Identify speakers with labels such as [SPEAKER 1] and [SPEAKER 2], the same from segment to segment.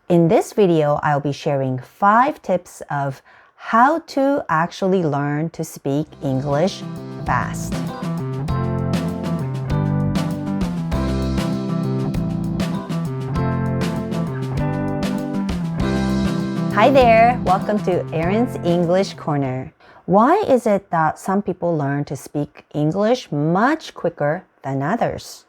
[SPEAKER 1] In this video, I'll be sharing 5 tips of how to actually learn to speak English fast. Hi there! Welcome to Erin's English Corner. Why is it that some people learn to speak English much quicker than others?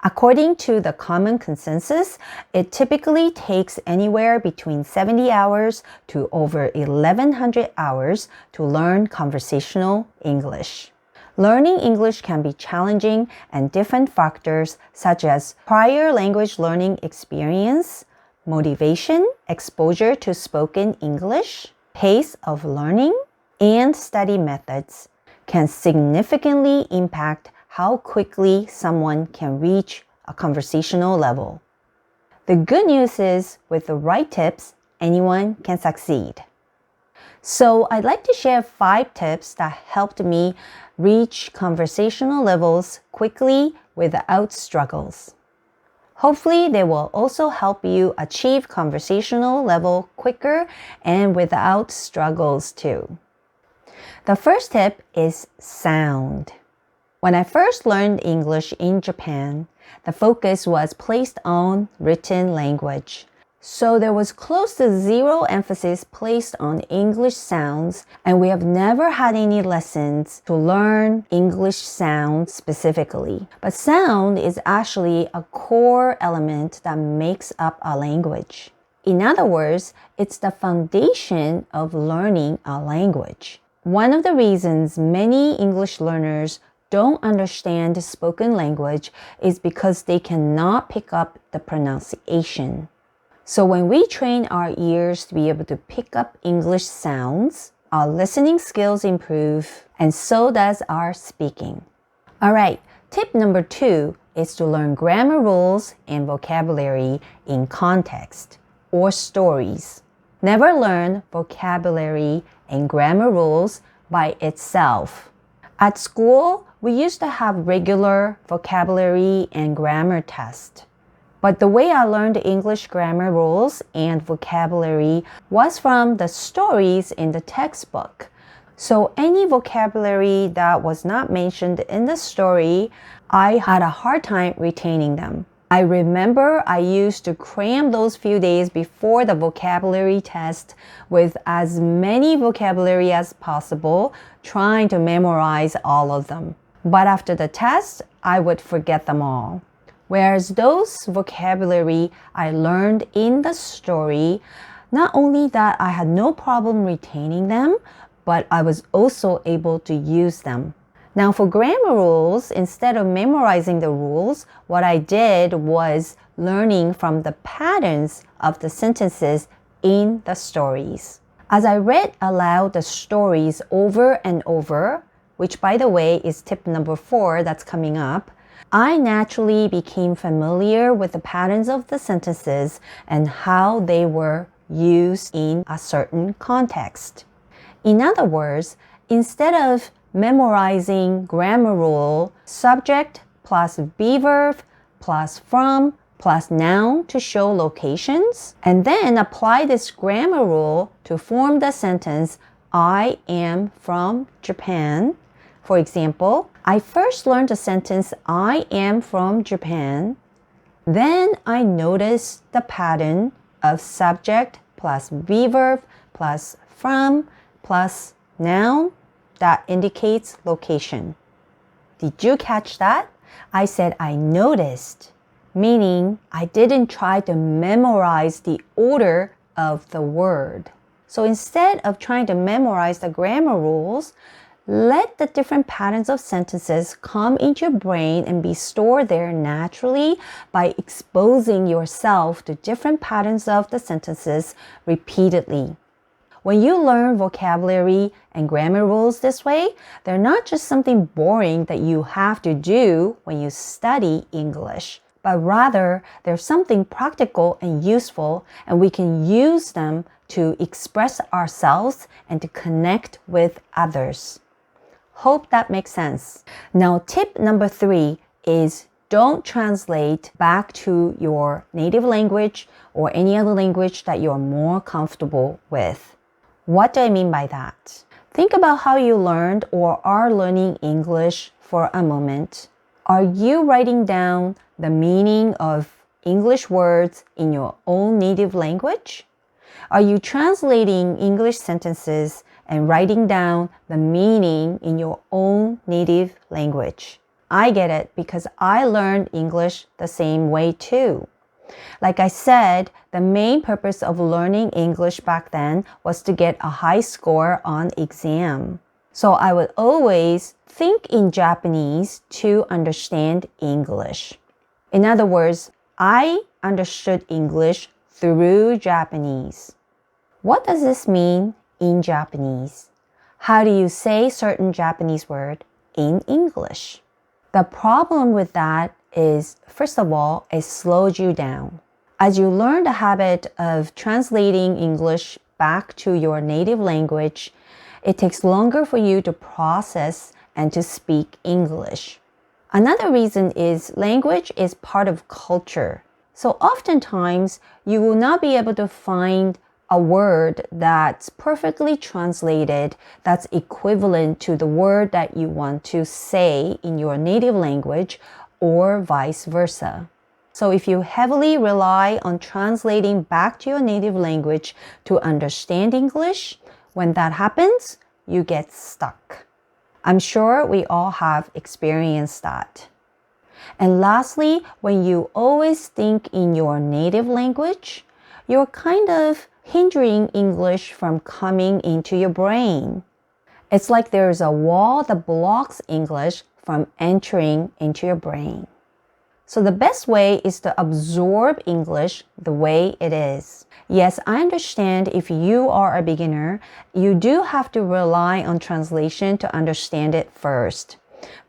[SPEAKER 1] According to the common consensus, it typically takes anywhere between 70 hours to over 1,100 hours to learn conversational English. Learning English can be challenging, and different factors such as prior language learning experience, motivation, exposure to spoken English, pace of learning, and study methods can significantly impact how quickly someone can reach a conversational level. The good news is, with the right tips, anyone can succeed. So I'd like to share 5 tips that helped me reach conversational levels quickly without struggles. Hopefully, they will also help you achieve conversational level quicker and without struggles too. The first tip is sound. When I first learned English in Japan, the focus was placed on written language. So there was close to zero emphasis placed on English sounds, and we have never had any lessons to learn English sounds specifically. But sound is actually a core element that makes up a language. In other words, it's the foundation of learning a language. One of the reasons many English learners don't understand spoken language is because they cannot pick up the pronunciation. So when we train our ears to be able to pick up English sounds, our listening skills improve, and so does our speaking. Alright, tip number 2 is to learn grammar rules and vocabulary in context or stories. Never learn vocabulary and grammar rules by itself. At school, we used to have regular vocabulary and grammar tests. But the way I learned English grammar rules and vocabulary was from the stories in the textbook. So any vocabulary that was not mentioned in the story, I had a hard time retaining them. I remember I used to cram those few days before the vocabulary test with as many vocabulary as possible, trying to memorize all of them. But after the test, I would forget them all. Whereas those vocabulary I learned in the story, not only that I had no problem retaining them, but I was also able to use them. Now for grammar rules, instead of memorizing the rules, what I did was learning from the patterns of the sentences in the stories. As I read aloud the stories over and over, which by the way is tip number 4 that's coming up, I naturally became familiar with the patterns of the sentences and how they were used in a certain context. In other words, instead of memorizing grammar rule, subject plus be verb plus from plus noun to show locations, and then apply this grammar rule to form the sentence, I am from Japan. For example, I first learned the sentence, I am from Japan. Then I noticed the pattern of subject plus be verb plus from plus noun that indicates location. Did you catch that? I said I noticed, meaning I didn't try to memorize the order of the word. So instead of trying to memorize the grammar rules, let the different patterns of sentences come into your brain and be stored there naturally by exposing yourself to different patterns of the sentences repeatedly. When you learn vocabulary and grammar rules this way, they're not just something boring that you have to do when you study English, but rather they're something practical and useful, and we can use them to express ourselves and to connect with others. Hope that makes sense. Now, tip number 3 is Don't translate back to your native language or any other language that you're more comfortable with. What do I mean by that? Think about how you learned or are learning English for a moment. Are you writing down the meaning of English words in your own native language? Are you translating English sentences and writing down the meaning in your own native language? I get it because I learned English the same way too. Like I said, the main purpose of learning English back then was to get a high score on exam. So I would always think in Japanese to understand English. In other words, I understood English through Japanese. What does this mean in Japanese? How do you say certain Japanese word in English? The problem with that is, first of all, it slows you down. As you learn the habit of translating English back to your native language, it takes longer for you to process and to speak English. Another reason is language is part of culture. So oftentimes, you will not be able to find a word that's perfectly translated that's equivalent to the word that you want to say in your native language or vice versa. So if you heavily rely on translating back to your native language to understand English, when that happens, you get stuck. I'm sure we all have experienced that. And lastly, when you always think in your native language, you're kind of hindering English from coming into your brain. It's like there's a wall that blocks English from entering into your brain. So the best way is to absorb English the way it is. Yes, I understand if you are a beginner, you do have to rely on translation to understand it first.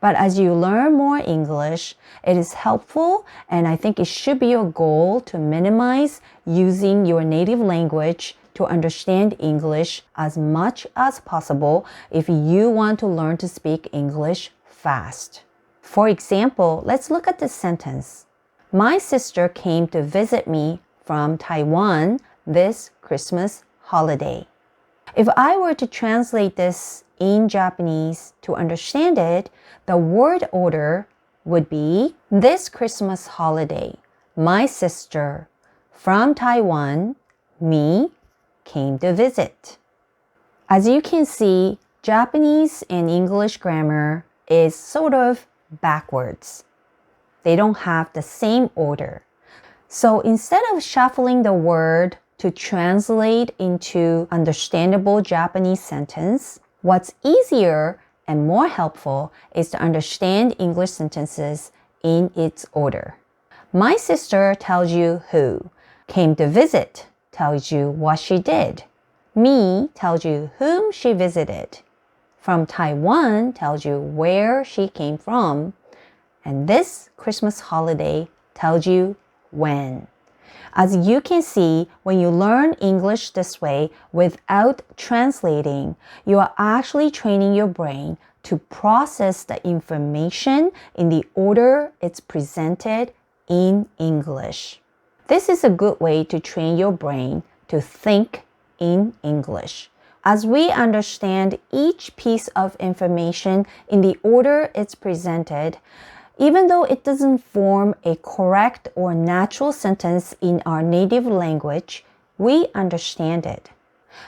[SPEAKER 1] But as you learn more English, it is helpful, and I think it should be your goal to minimize using your native language to understand English as much as possible if you want to learn to speak English fast. For example, let's look at this sentence. My sister came to visit me from Taiwan this Christmas holiday. If I were to translate this in Japanese to understand it, the word order would be this Christmas holiday. My sister from Taiwan, me, came to visit. As you can see, Japanese and English grammar is sort of backwards. They don't have the same order. So instead of shuffling the word to translate into understandable Japanese sentence, what's easier and more helpful is to understand English sentences in its order. My sister tells you who. Came to visit tells you what she did. Me tells you whom she visited. From Taiwan tells you where she came from. And this Christmas holiday tells you when. As you can see, when you learn English this way without translating, you are actually training your brain to process the information in the order it's presented in English. This is a good way to train your brain to think in English. As we understand each piece of information in the order it's presented, even though it doesn't form a correct or natural sentence in our native language, we understand it.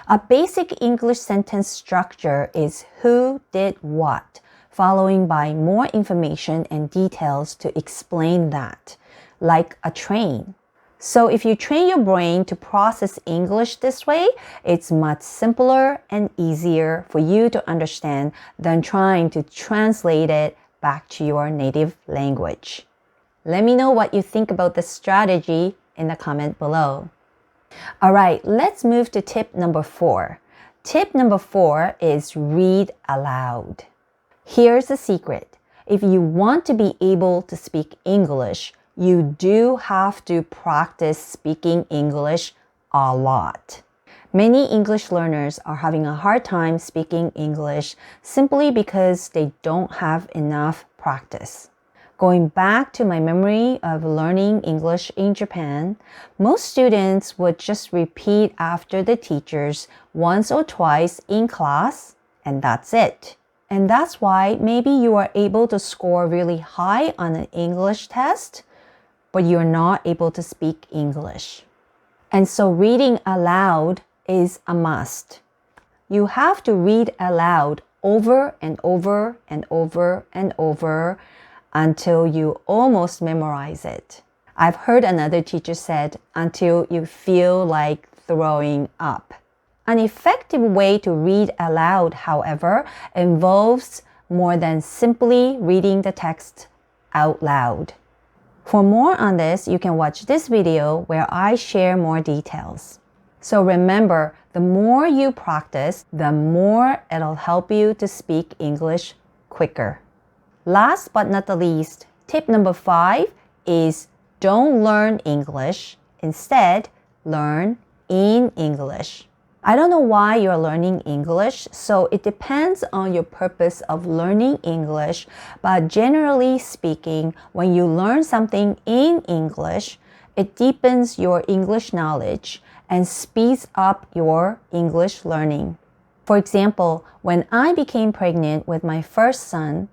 [SPEAKER 1] A basic English sentence structure is who did what, following by more information and details to explain that, like a train. So if you train your brain to process English this way, it's much simpler and easier for you to understand than trying to translate it back to your native language. Let me know what you think about this strategy in the comment below. All right, let's move to tip number 4. Tip number 4 is read aloud. Here's the secret. If you want to be able to speak English, you do have to practice speaking English a lot. Many English learners are having a hard time speaking English simply because they don't have enough practice. Going back to my memory of learning English in Japan, most students would just repeat after the teachers once or twice in class, and that's it. And that's why maybe you are able to score really high on an English test, but you're not able to speak English. And so reading aloud is a must. You have to read aloud over and over and over and over until you almost memorize it. I've heard another teacher said, until you feel like throwing up. An effective way to read aloud, however, involves more than simply reading the text out loud. For more on this, you can watch this video where I share more details. So remember, the more you practice, the more it'll help you to speak English quicker. Last but not the least, tip number 5 is don't learn English. Instead, learn in English. I don't know why you're learning English, so it depends on your purpose of learning English, but generally speaking, when you learn something in English, it deepens your English knowledge and speeds up your English learning. For example, when I became pregnant with my first son,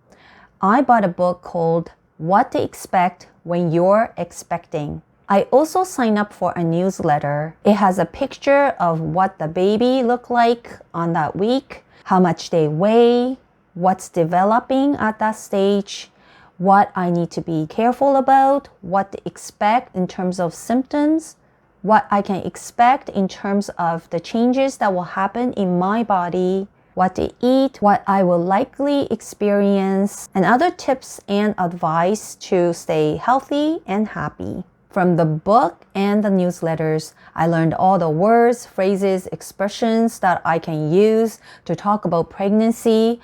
[SPEAKER 1] I bought a book called What to Expect When You're Expecting. I also signed up for a newsletter. It has a picture of what the baby looked like on that week, how much they weigh, what's developing at that stage, what I need to be careful about, what to expect in terms of symptoms, what I can expect in terms of the changes that will happen in my body, what to eat, what I will likely experience, and other tips and advice to stay healthy and happy. From the book and the newsletters, I learned all the words, phrases, expressions that I can use to talk about pregnancy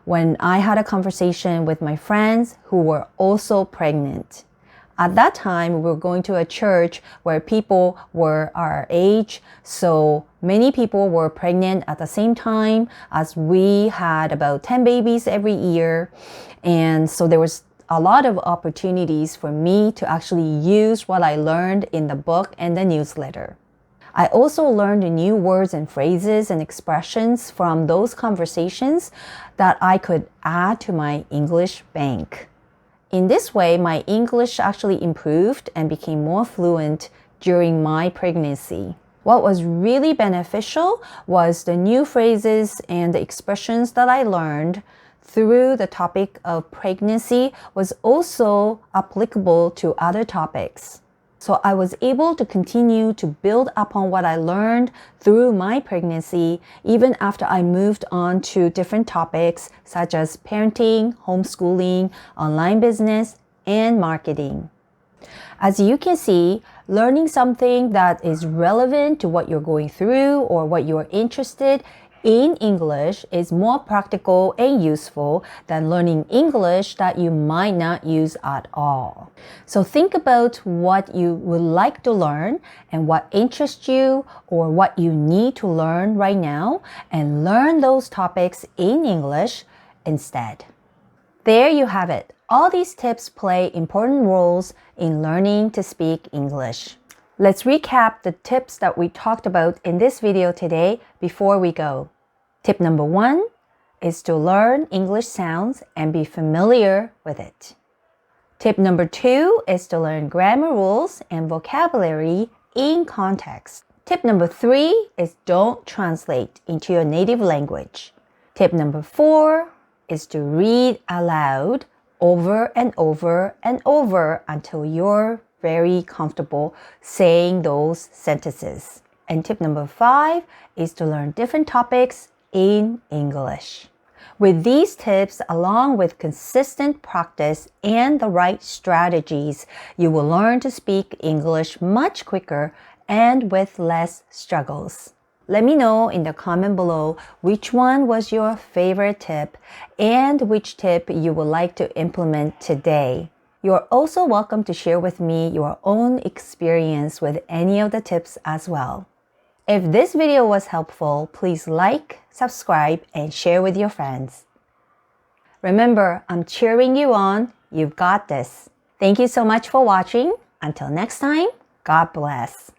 [SPEAKER 1] when I had a conversation with my friends who were also pregnant. At that time, we were going to a church where people were our age, so many people were pregnant at the same time as we had about 10 babies every year. And so there was a lot of opportunities for me to actually use what I learned in the book and the newsletter. I also learned new words and phrases and expressions from those conversations that I could add to my English bank. In this way, my English actually improved and became more fluent during my pregnancy. What was really beneficial was the new phrases and the expressions that I learned through the topic of pregnancy was also applicable to other topics. So I was able to continue to build upon what I learned through my pregnancy, even after I moved on to different topics such as parenting, homeschooling, online business, and marketing. As you can see, learning something that is relevant to what you're going through or what you're interested in English is more practical and useful than learning English that you might not use at all. So think about what you would like to learn and what interests you or what you need to learn right now, and learn those topics in English instead. There you have it. All these tips play important roles in learning to speak English. Let's recap the tips that we talked about in this video today before we go. Tip number 1 is to learn English sounds and be familiar with it. Tip number 2 is to learn grammar rules and vocabulary in context. Tip number 3 is don't translate into your native language. Tip number 4 is to read aloud over and over and over until you're very comfortable saying those sentences. And tip number 5 is to learn different topics in English. With these tips, along with consistent practice and the right strategies, you will learn to speak English much quicker and with less struggles. Let me know in the comment below which one was your favorite tip and which tip you would like to implement today. You're also welcome to share with me your own experience with any of the tips as well. If this video was helpful, please like, subscribe, and share with your friends. Remember, I'm cheering you on You've got this. Thank you so much for watching. Until next time, God bless.